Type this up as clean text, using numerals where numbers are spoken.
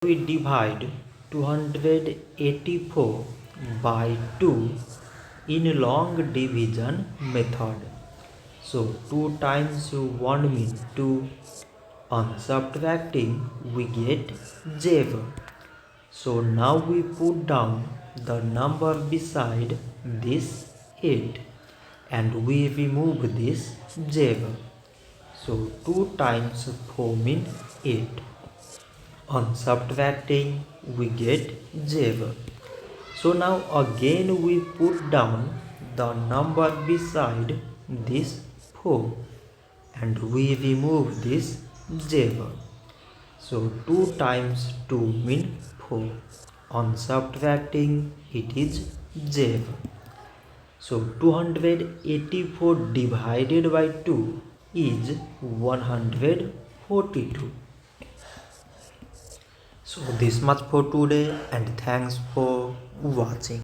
We divide 284 by 2 in long division method. So 2 times 1 means 2. On subtracting we get 0. So now we put down the number beside this 8 and we remove this 0. So 2 times 4 means 8. On subtracting we get 0. So now again we put down the number beside this 4 and we remove this 0. So 2 times 2 means 4. On subtracting it is 0. So 284 divided by 2 is 142. So this much for today and thanks for watching.